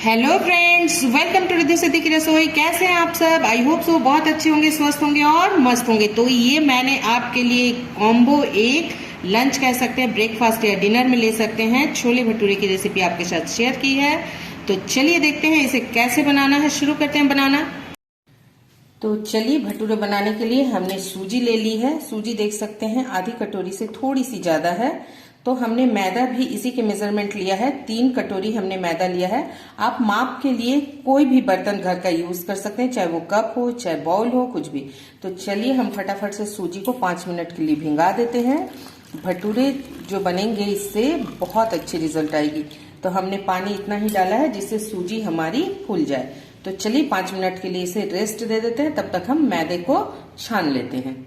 Hello friends, welcome to Riddhi Siddhi की रसोई। कैसे हैं आप सब? आई होप सो बहुत अच्छे होंगे, स्वस्थ होंगे और मस्त होंगे। तो ये मैंने आपके लिए कॉम्बो एक लंच कह सकते हैं, ब्रेकफास्ट या डिनर में ले सकते हैं, छोले भटूरे की रेसिपी आपके साथ शेयर की है। तो चलिए देखते हैं इसे कैसे बनाना है। शुरू करते हैं बनाना। तो चलिए, भटूरे बनाने के लिए हमने सूजी ले ली है। सूजी देख सकते हैं आधी कटोरी से थोड़ी सी ज्यादा है। तो हमने मैदा भी इसी के मेजरमेंट लिया है, 3 कटोरी हमने मैदा लिया है। आप माप के लिए कोई भी बर्तन घर का यूज कर सकते हैं, चाहे वो कप हो चाहे बाउल हो, कुछ भी। तो चलिए हम फटाफट से सूजी को 5 मिनट के लिए भिंगा देते हैं। भटूरे जो बनेंगे इससे बहुत अच्छी रिजल्ट आएगी। तो हमने पानी इतना ही डाला है जिससे सूजी हमारी फूल जाए। तो चलिए 5 मिनट के लिए इसे रेस्ट दे देते हैं, तब तक हम मैदे को छान लेते हैं।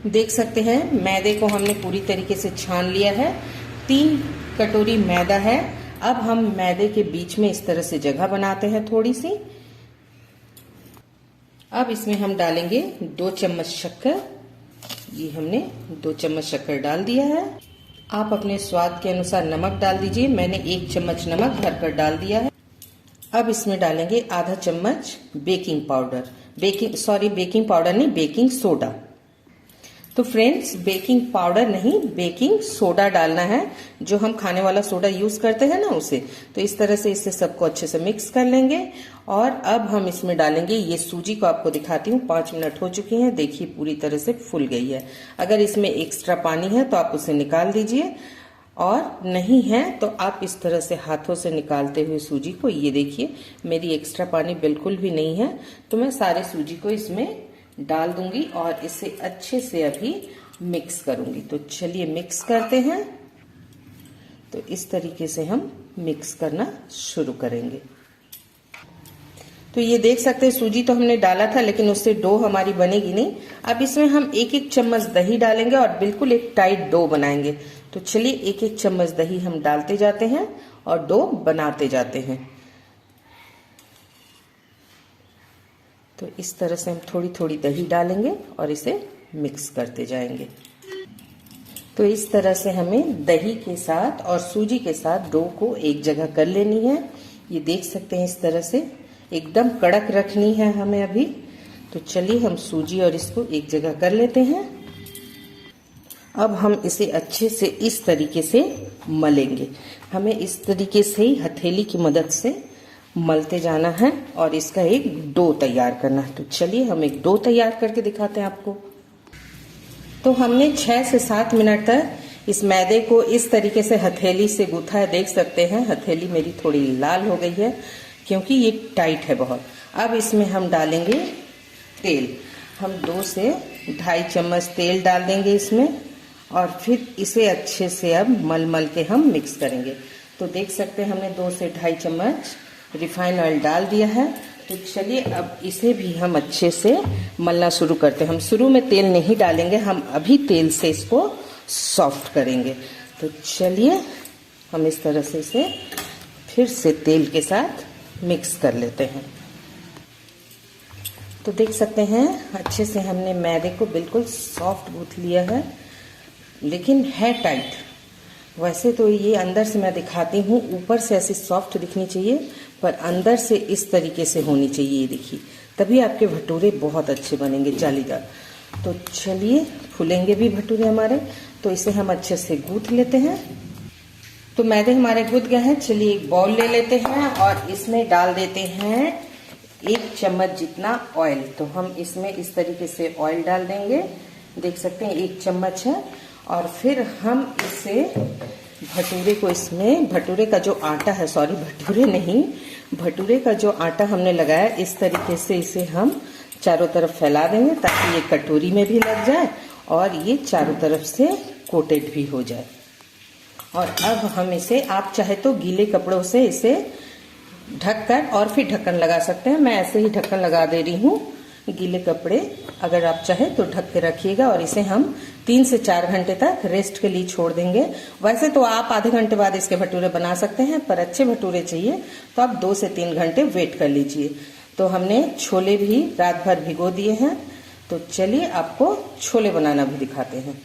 देख सकते हैं मैदे को हमने पूरी तरीके से छान लिया है। 3 कटोरी मैदा है। अब हम मैदे के बीच में इस तरह से जगह बनाते हैं थोड़ी सी। अब इसमें हम डालेंगे 2 चम्मच शक्कर। ये हमने 2 चम्मच शक्कर डाल दिया है। आप अपने स्वाद के अनुसार नमक डाल दीजिए। मैंने 1 चम्मच नमक भरकर डाल दिया है। अब इसमें डालेंगे आधा चम्मच बेकिंग पाउडर। बेकिंग पाउडर नहीं, बेकिंग सोडा। तो फ्रेंड्स, बेकिंग पाउडर नहीं, बेकिंग सोडा डालना है। जो हम खाने वाला सोडा यूज करते हैं ना, उसे। तो इस तरह से इससे सबको अच्छे से मिक्स कर लेंगे। और अब हम इसमें डालेंगे ये सूजी को आपको दिखाती हूँ। 5 मिनट हो चुकी हैं, देखिए पूरी तरह से फूल गई है। अगर इसमें एक्स्ट्रा पानी है तो आप उसे निकाल दीजिए, और नहीं है तो आप इस तरह से हाथों से निकालते हुए सूजी को, ये देखिए मेरी एक्स्ट्रा पानी बिल्कुल भी नहीं है। तो मैं सारे सूजी को इसमें डाल दूंगी और इसे अच्छे से अभी मिक्स करूंगी। तो चलिए मिक्स करते हैं। तो इस तरीके से हम मिक्स करना शुरू करेंगे। तो ये देख सकते हैं सूजी तो हमने डाला था, लेकिन उससे डो हमारी बनेगी नहीं। अब इसमें हम 1-1 चम्मच दही डालेंगे और बिल्कुल एक टाइट डो बनाएंगे। तो चलिए 1-1 चम्मच दही हम डालते जाते हैं और डो बनाते जाते हैं। तो इस तरह से हम थोड़ी थोड़ी दही डालेंगे और इसे मिक्स करते जाएंगे। तो इस तरह से हमें दही के साथ और सूजी के साथ डो को एक जगह कर लेनी है। ये देख सकते हैं इस तरह से एकदम कड़क रखनी है हमें अभी। तो चलिए हम सूजी और इसको एक जगह कर लेते हैं। अब हम इसे अच्छे से इस तरीके से मलेंगे। हमें इस तरीके से ही हथेली की मदद से मलते जाना है और इसका एक डो तैयार करना है। तो चलिए हम एक डो तैयार करके दिखाते हैं आपको। तो हमने 6 से 7 मिनट तक इस मैदे को इस तरीके से हथेली से गूथा है। देख सकते हैं हथेली मेरी थोड़ी लाल हो गई है क्योंकि ये टाइट है बहुत। अब इसमें हम डालेंगे तेल। हम 2 से 2.5 चम्मच तेल डाल देंगे इसमें, और फिर इसे अच्छे से अब मल के हम मिक्स करेंगे। तो देख सकते हैं हमने 2 से 2.5 चम्मच रिफाइंड ऑयल डाल दिया है। तो चलिए अब इसे भी हम अच्छे से मलना शुरू करते हैं। हम शुरू में तेल नहीं डालेंगे, हम अभी तेल से इसको सॉफ्ट करेंगे। तो चलिए हम इस तरह से इसे फिर से तेल के साथ मिक्स कर लेते हैं। तो देख सकते हैं अच्छे से हमने मैदे को बिल्कुल सॉफ्ट गूंथ लिया है, लेकिन है टाइट। वैसे तो ये अंदर से मैं दिखाती हूँ, ऊपर से ऐसी सॉफ्ट दिखनी चाहिए, पर अंदर से इस तरीके से होनी चाहिए। ये देखिए, तभी आपके भटूरे बहुत अच्छे बनेंगे, जालीदार। तो चलिए, फूलेंगे भी भटूरे हमारे। तो इसे हम अच्छे से गूंथ लेते हैं। तो मैदे हमारे गूंथ गए हैं। चलिए एक बाउल ले लेते हैं और इसमें डाल देते हैं 1 चम्मच जितना ऑयल। तो हम इसमें इस तरीके से ऑयल डाल देंगे। देख सकते हैं 1 चम्मच है। और फिर हम इसे भटूरे को, इसमें भटूरे का जो आटा है, सॉरी भटूरे नहीं, भटूरे का जो आटा हमने लगाया, इस तरीके से इसे हम चारों तरफ फैला देंगे ताकि ये कटोरी में भी लग जाए और ये चारों तरफ से कोटेड भी हो जाए। और अब हम इसे, आप चाहे तो गीले कपड़ों से इसे ढककर और फिर ढक्कन लगा सकते हैं। मैं ऐसे ही ढक्कन लगा दे रही हूँ। गीले कपड़े अगर आप चाहे तो ढक के रखिएगा और इसे हम 3 से 4 घंटे तक रेस्ट के लिए छोड़ देंगे। वैसे तो आप आधे घंटे बाद इसके भटूरे बना सकते हैं, पर अच्छे भटूरे चाहिए तो आप 2 से 3 घंटे वेट कर लीजिए। तो हमने छोले भी रात भर भिगो दिए हैं। तो चलिए आपको छोले बनाना भी दिखाते हैं।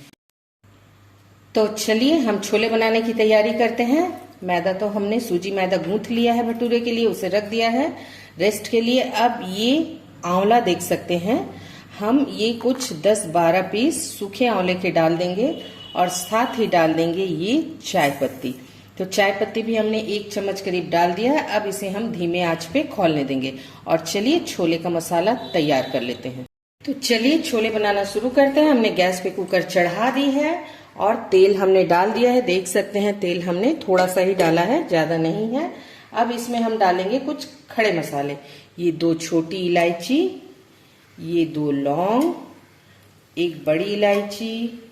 तो चलिए हम छोले बनाने की तैयारी करते हैं। मैदा तो हमने सूजी मैदा गूंथ लिया है भटूरे के लिए, उसे रख दिया है रेस्ट के लिए। अब ये आंवला देख सकते हैं, हम ये कुछ 10-12 पीस सूखे आंवले के डाल देंगे और साथ ही डाल देंगे ये चाय पत्ती। तो चाय पत्ती भी हमने 1 चम्मच करीब डाल दिया है। अब इसे हम धीमे आंच पे खौलने देंगे और चलिए छोले का मसाला तैयार कर लेते हैं। तो चलिए छोले बनाना शुरू करते हैं। हमने गैस पे कुकर चढ़ा दी है और तेल हमने डाल दिया है। देख सकते हैं तेल हमने थोड़ा सा ही डाला है, ज्यादा नहीं है। अब इसमें हम डालेंगे कुछ खड़े मसाले, ये 2 छोटी इलायची, ये 2 लौंग, 1 बड़ी इलायची,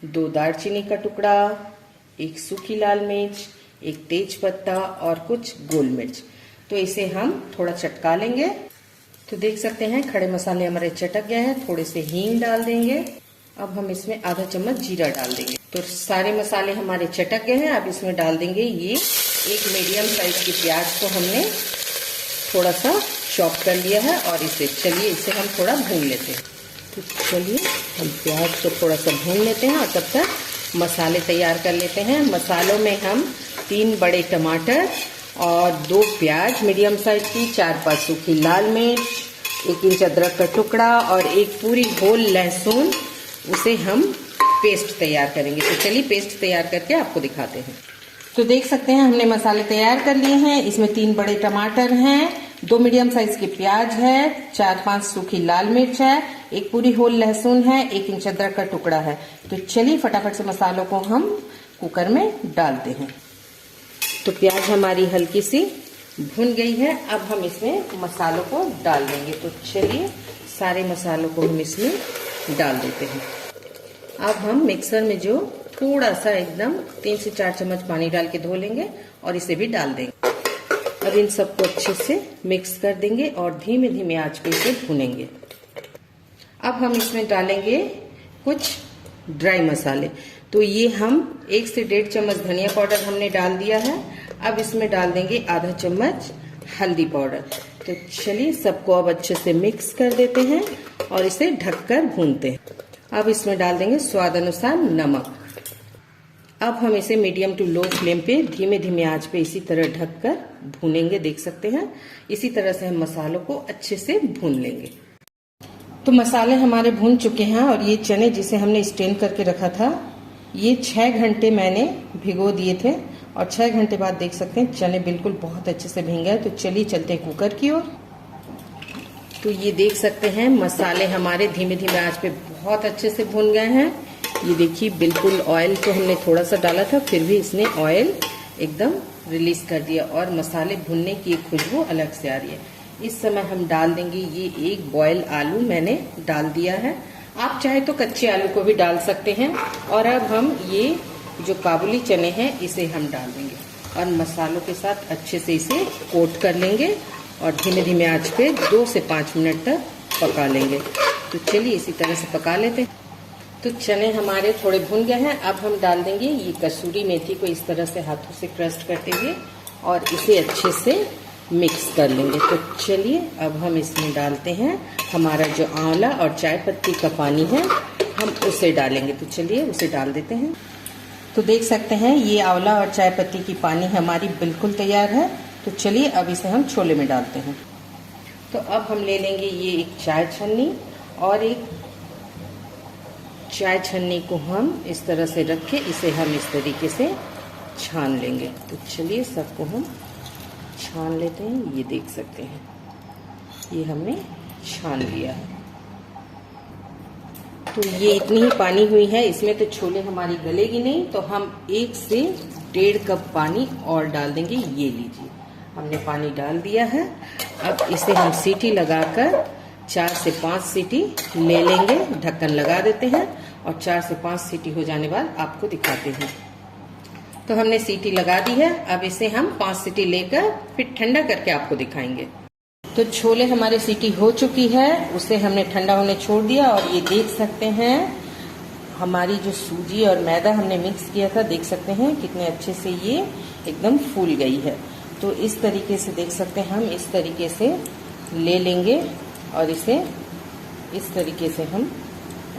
2 दालचीनी का टुकड़ा, 1 सूखी लाल मिर्च, 1 तेज पत्ता और कुछ गोल मिर्च। तो इसे हम थोड़ा चटका लेंगे। तो देख सकते हैं खड़े मसाले हमारे चटक गए हैं। थोड़े से हींग डाल देंगे। अब हम इसमें आधा चम्मच जीरा डाल देंगे। तो सारे मसाले हमारे चटक गए हैं। अब इसमें डाल देंगे ये 1 मीडियम साइज की प्याज को हमने थोड़ा सा चॉप कर लिया है और इसे हम थोड़ा भून लेते हैं। तो चलिए हम प्याज को थोड़ा सा भून लेते हैं और तब तक मसाले तैयार कर लेते हैं। मसालों में हम 3 बड़े टमाटर और 2 प्याज मीडियम साइज की, 4-5 सूखी लाल मिर्च, 1 इंच अदरक का टुकड़ा और 1 पूरी होल लहसुन, उसे हम पेस्ट तैयार करेंगे। तो चलिए पेस्ट तैयार करके आपको दिखाते हैं। तो देख सकते हैं हमने मसाले तैयार कर लिए हैं। इसमें 3 बड़े टमाटर हैं, 2 मीडियम साइज की प्याज है, 4-5 सूखी लाल मिर्च है, 1 पूरी होल लहसुन है, 1 इंच अदरक का टुकड़ा है। तो चलिए फटाफट से मसालों को हम कुकर में डालते हैं। तो प्याज हमारी हल्की सी भुन गई है। अब हम इसमें मसालों को डाल देंगे। तो चलिए सारे मसालों को हम इसमें डाल देते हैं। अब हम मिक्सर में जो थोड़ा सा एकदम 3 से 4 चम्मच पानी डाल के धो लेंगे और इसे भी डाल देंगे। अब इन सबको अच्छे से मिक्स कर देंगे और धीमे धीमे आंच पे इसे भूनेंगे। अब हम इसमें डालेंगे कुछ ड्राई मसाले। तो ये हम 1 से 1.5 चम्मच धनिया पाउडर हमने डाल दिया है। अब इसमें डाल देंगे आधा चम्मच हल्दी पाउडर। तो चलिए सबको अब अच्छे से मिक्स कर देते हैं और इसे ढककर भूनते हैं। अब इसमें डाल देंगे स्वाद अनुसार नमक। अब हम इसे मीडियम टू लो फ्लेम पे धीमे धीमे आंच पे इसी तरह ढककर भूनेंगे। देख सकते हैं इसी तरह से हम मसालों को अच्छे से भून लेंगे। तो मसाले हमारे भून चुके हैं और ये चने जिसे हमने स्टेन करके रखा था, ये 6 घंटे मैंने भिगो दिए थे और 6 घंटे बाद देख सकते हैं चने बिल्कुल बहुत अच्छे से भीग गए। तो चलिए चलते हैं कुकर की ओर। तो ये देख सकते हैं मसाले हमारे धीमे धीमे आंच पे बहुत अच्छे से भून गए हैं। ये देखिए बिल्कुल ऑयल तो हमने थोड़ा सा डाला था, फिर भी इसने ऑयल एकदम रिलीज कर दिया और मसाले भुनने की खुशबू अलग से आ रही है। इस समय हम डाल देंगे ये 1 बॉयल आलू मैंने डाल दिया है। आप चाहे तो कच्चे आलू को भी डाल सकते हैं। और अब हम ये जो काबुली चने हैं इसे हम डाल देंगे और मसालों के साथ अच्छे से इसे कोट कर लेंगे और धीमे धीमे आंच पे 2 से 5 मिनट तक पका लेंगे। तो चलिए इसी तरह से पका लेते हैं। तो चने हमारे थोड़े भुन गए हैं। अब हम डाल देंगे ये कसूरी मेथी को इस तरह से हाथों से क्रश करते हुए और इसे अच्छे से मिक्स कर लेंगे। तो चलिए अब हम इसमें डालते हैं हमारा जो आंवला और चाय पत्ती का पानी है, हम उसे डालेंगे। तो चलिए उसे डाल देते हैं। तो देख सकते हैं ये आंवला और चाय पत्ती की पानी हमारी बिल्कुल तैयार है। तो चलिए अब इसे हम छोले में डालते हैं। तो अब हम ले लेंगे ये एक चाय छन्नी और एक चाय छन्नी को हम इस तरह से रख के इसे हम इस तरीके से छान लेंगे। तो चलिए सबको हम छान लेते हैं। ये देख सकते हैं ये हमने छान लिया है। तो ये इतनी ही पानी हुई है, इसमें तो छोले हमारी गलेगी नहीं। तो हम 1 से 1.5 कप पानी और डाल देंगे। ये लीजिए हमने पानी डाल दिया है। अब इसे हम सीटी लगाकर 4 से 5 सीटी ले लेंगे। ढक्कन लगा देते हैं और 4 से 5 सीटी हो जाने बाद आपको दिखाते हैं। तो हमने सीटी लगा दी है। अब इसे हम 5 सीटी लेकर फिर ठंडा करके आपको दिखाएंगे। तो छोले हमारे सीटी हो चुकी है, उसे हमने ठंडा होने छोड़ दिया और ये देख सकते हैं हमारी जो सूजी और मैदा हमने मिक्स किया था, देख सकते हैं कितने अच्छे से ये एकदम फूल गई है। तो इस तरीके से देख सकते हैं हम इस तरीके से ले लेंगे और इसे इस तरीके से हम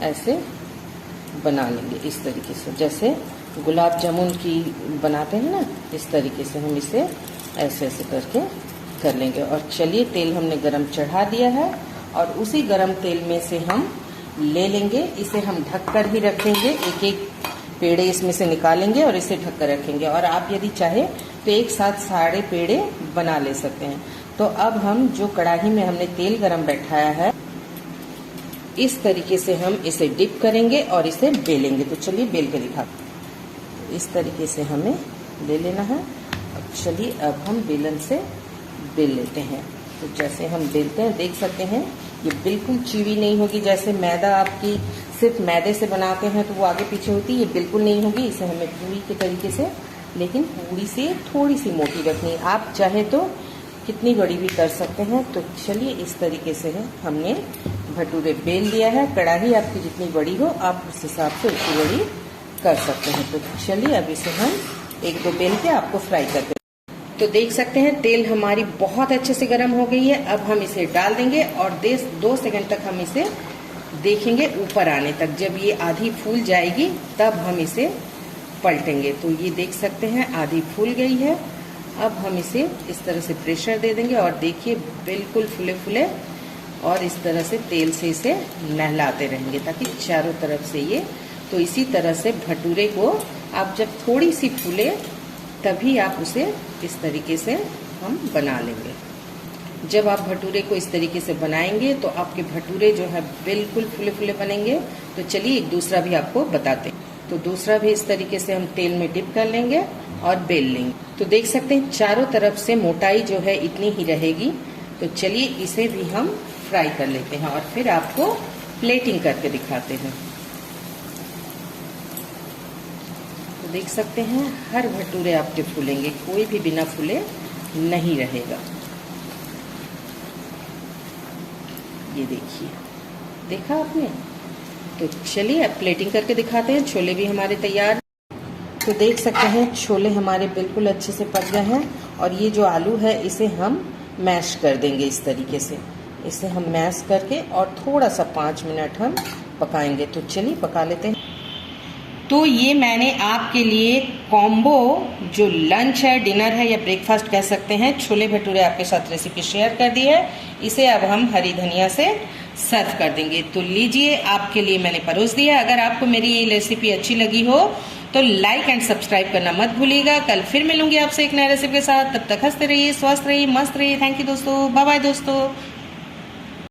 ऐसे बना लेंगे। इस तरीके से जैसे गुलाब जामुन की बनाते हैं ना, इस तरीके से हम इसे ऐसे ऐसे करके कर लेंगे। और चलिए, तेल हमने गरम चढ़ा दिया है और उसी गरम तेल में से हम ले लेंगे। इसे हम ढककर ही रखेंगे, एक एक पेड़े इसमें से निकालेंगे और इसे ढककर रखेंगे। और आप यदि चाहे तो एक साथ सारे पेड़े बना ले सकते हैं। तो अब हम जो कढ़ाई में हमने तेल गरम बैठाया है, इस तरीके से हम इसे डिप करेंगे और इसे बेलेंगे। तो चलिए बेल के दिखा, इस तरीके से हमें ले लेना है। अब चलिए, अब हम बेलन से बेल लेते हैं। तो जैसे हम बेलते हैं, देख सकते हैं ये बिल्कुल चीवी नहीं होगी। जैसे मैदा आपकी सिर्फ मैदे से बनाते हैं तो वो आगे पीछे होती है, ये बिल्कुल नहीं होगी। इसे हमें पूरी के तरीके से, लेकिन पूरी से थोड़ी सी मोटी रखनी है। आप चाहे तो कितनी बड़ी भी कर सकते हैं। तो चलिए, इस तरीके से है हमने भटूरे बेल लिया है। कढ़ाई आपकी जितनी बड़ी हो आप उस हिसाब से उतनी बड़ी कर सकते हैं। तो चलिए, अब इसे हम एक दो बेल के आपको फ्राई करते हैं। तो देख सकते हैं तेल हमारी बहुत अच्छे से गर्म हो गई है। अब हम इसे डाल देंगे और 2 सेकंड तक हम इसे देखेंगे ऊपर आने तक। जब ये आधी फूल जाएगी तब हम इसे पलटेंगे। तो ये देख सकते हैं आधी फूल गई है। अब हम इसे इस तरह से प्रेशर दे देंगे और देखिए बिल्कुल फूले फूले, और इस तरह से तेल से इसे नहलाते रहेंगे ताकि चारों तरफ से ये। तो इसी तरह से भटूरे को आप जब थोड़ी सी फूले तभी आप उसे इस तरीके से हम बना लेंगे। जब आप भटूरे को इस तरीके से बनाएंगे तो आपके भटूरे जो है बिल्कुल फूले फूले बनेंगे। तो चलिए एक दूसरा भी आपको बताते हैं। तो दूसरा भी इस तरीके से हम तेल में डिप कर लेंगे और बेल लेंगे। तो देख सकते हैं चारों तरफ से मोटाई जो है इतनी ही रहेगी। तो चलिए इसे भी हम फ्राई कर लेते हैं और फिर आपको प्लेटिंग करके दिखाते हैं। तो देख सकते हैं हर भटूरे आपके फूलेंगे, कोई भी बिना फूले नहीं रहेगा। ये देखिए, देखा आपने। तो चलिए अब प्लेटिंग करके दिखाते हैं। छोले भी हमारे तैयार। तो देख सकते हैं छोले हमारे बिल्कुल अच्छे से पक गए हैं। और ये जो आलू है इसे हम मैश कर देंगे इस तरीके से। इसे हम मैश करके और थोड़ा सा 5 मिनट हम पकाएंगे। तो चलिए पका लेते हैं। तो ये मैंने आपके लिए कॉम्बो जो लंच है, डिनर है या ब्रेकफास्ट कह सकते हैं, छोले भटूरे आपके साथ रेसिपी शेयर कर दी है। इसे अब हम हरी धनिया से सर्व कर देंगे। तो लीजिए, आपके लिए मैंने परोस दिया। अगर आपको मेरी ये रेसिपी अच्छी लगी हो तो लाइक एंड सब्सक्राइब करना मत भूलिएगा। कल फिर मिलूंगी आपसे एक नई रेसिपी के साथ। तब तक हंसते रहिए, स्वस्थ रहिए, मस्त रहिए। थैंक यू दोस्तों, बाय बाय दोस्तों।